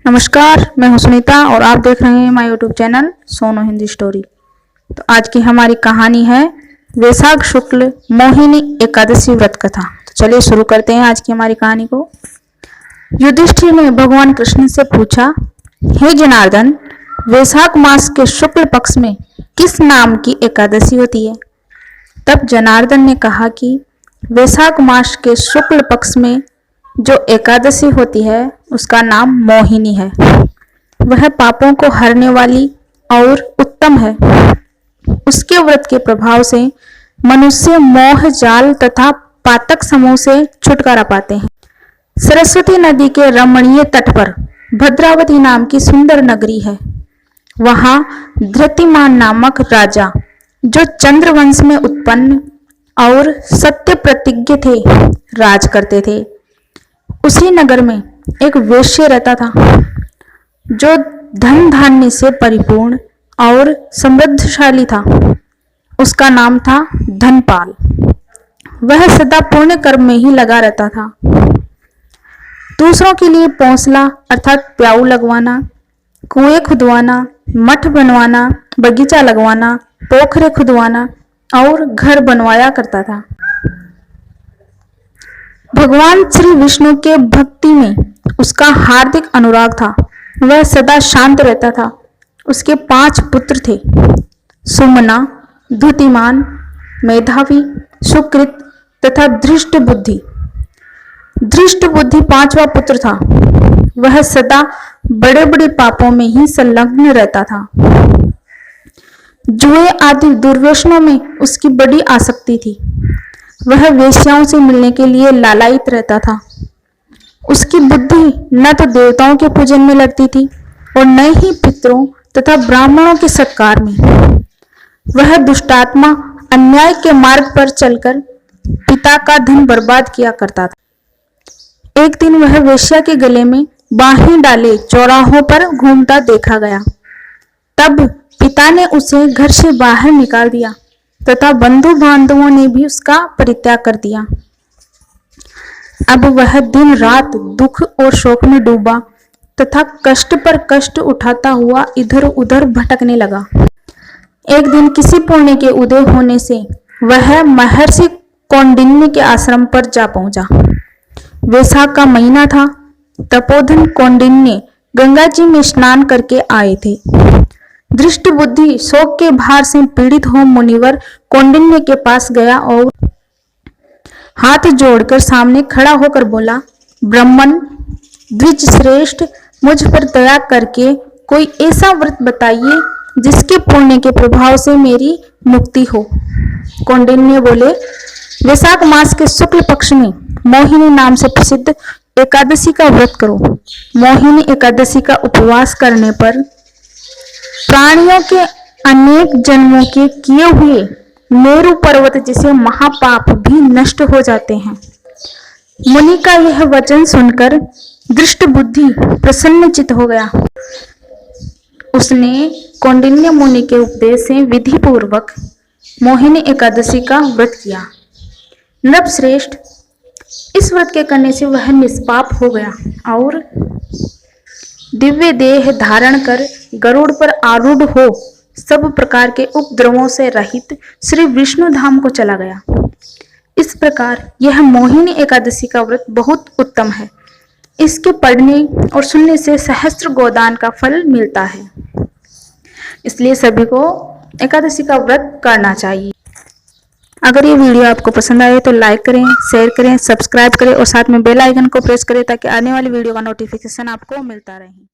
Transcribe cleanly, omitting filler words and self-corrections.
नमस्कार, मैं हूं सुनीता और आप देख रहे हैं माय यूट्यूब चैनल सोनो हिंदी स्टोरी। तो आज की हमारी कहानी है वैशाख शुक्ल मोहिनी एकादशी व्रत कथा। तो चलिए शुरू करते हैं आज की हमारी कहानी को। युधिष्ठिर ने भगवान कृष्ण से पूछा, हे जनार्दन, वैशाख मास के शुक्ल पक्ष में किस नाम की एकादशी होती है? तब जनार्दन ने कहा कि वैशाख मास के शुक्ल पक्ष में जो एकादशी होती है उसका नाम मोहिनी है। वह पापों को हरने वाली और उत्तम है। उसके व्रत के प्रभाव से मनुष्य मोह जाल तथा पातक समूह से छुटकारा पाते हैं। सरस्वती नदी के रमणीय तट पर भद्रावती नाम की सुंदर नगरी है। वहां धृतिमान नामक राजा, जो चंद्रवंश में उत्पन्न और सत्य प्रतिज्ञ थे, राज करते थे। उसी नगर में एक वेश्य रहता था, जो धन धान्य से परिपूर्ण और समृद्धशाली था। उसका नाम था धनपाल। वह सदा पुण्य कर्म में ही लगा रहता था। दूसरों के लिए पौंसला अर्थात प्याऊ लगवाना, कुएं खुदवाना, मठ बनवाना, बगीचा लगवाना, पोखरे खुदवाना और घर बनवाया करता था। भगवान श्री विष्णु के भक्ति में उसका हार्दिक अनुराग था। वह सदा शांत रहता था। उसके 5 पुत्र थे, सुमना, धुतिमान, मेधावी, सुकृत तथा धृष्ट बुद्धि। धृष्ट बुद्धि 5वां पुत्र था। वह सदा बड़े बड़े पापों में ही संलग्न रहता था। जुए आदि दुर्व्यसनों में उसकी बड़ी आसक्ति थी। वह वेश्याओं से मिलने के लिए लालायित रहता था। उसकी बुद्धि न तो देवताओं के पूजन में लगती थी और न ही पितरों तथा ब्राह्मणों के सत्कार में। वह दुष्टात्मा अन्याय के मार्ग पर चलकर पिता का धन बर्बाद किया करता था। एक दिन वह वेश्या के गले में बाहें डाले चौराहों पर घूमता देखा गया। तब पिता ने उसे घर से बाहर निकाल दिया तथा बंधु बांधवों ने भी उसका परित्याग कर दिया। अब वह दिन रात दुख और शोक में डूबा तथा कष्ट पर कष्ट उठाता हुआ इधर उधर भटकने लगा। एक दिन किसी पुण्य के उदय होने से वह महर्षि कौंडिन्य के आश्रम पर जा पहुंचा। वैशाख का महीना था। तपोधन कौंडिन्य गंगा जी में स्नान करके आए थे। दृष्ट बुद्धि शोक के भार से पीड़ित हो मुनिवर कौंडिन्य के पास गया और हाथ जोड़कर सामने खड़ा होकर बोला, ब्राह्मण द्विज श्रेष्ठ, मुझ पर दया करके कोई ऐसा व्रत बताइए जिसके पुण्य के प्रभाव से मेरी मुक्ति हो। कौंडिन्य बोले, वैशाख मास के शुक्ल पक्ष में मोहिनी नाम से प्रसिद्ध एकादशी का व्रत करो। मोहिनी एकादशी का उपवास करने पर प्राणियों के अनेक जन्मों के किए हुए मेरु पर्वत जैसे महापाप भी नष्ट हो जाते हैं। मुनि का यह वचन सुनकर दृष्ट बुद्धि प्रसन्नचित हो गया। उसने कौंडिन्य मुनि के उपदेश से विधि पूर्वक मोहिनी एकादशी का व्रत किया। नृप श्रेष्ठ, इस व्रत के करने से वह निष्पाप हो गया और दिव्य देह धारण कर गरुड़ पर आरूढ़ हो सब प्रकार के उपद्रवों से रहित श्री विष्णु धाम को चला गया। इस प्रकार यह मोहिनी एकादशी का व्रत बहुत उत्तम है। इसके पढ़ने और सुनने से सहस्त्र गोदान का फल मिलता है। इसलिए सभी को एकादशी का व्रत करना चाहिए। अगर ये वीडियो आपको पसंद आए तो लाइक करें, शेयर करें, सब्सक्राइब करें और साथ में बेल आइकन को प्रेस करें ताकि आने वाली वीडियो का नोटिफिकेशन आपको मिलता रहे।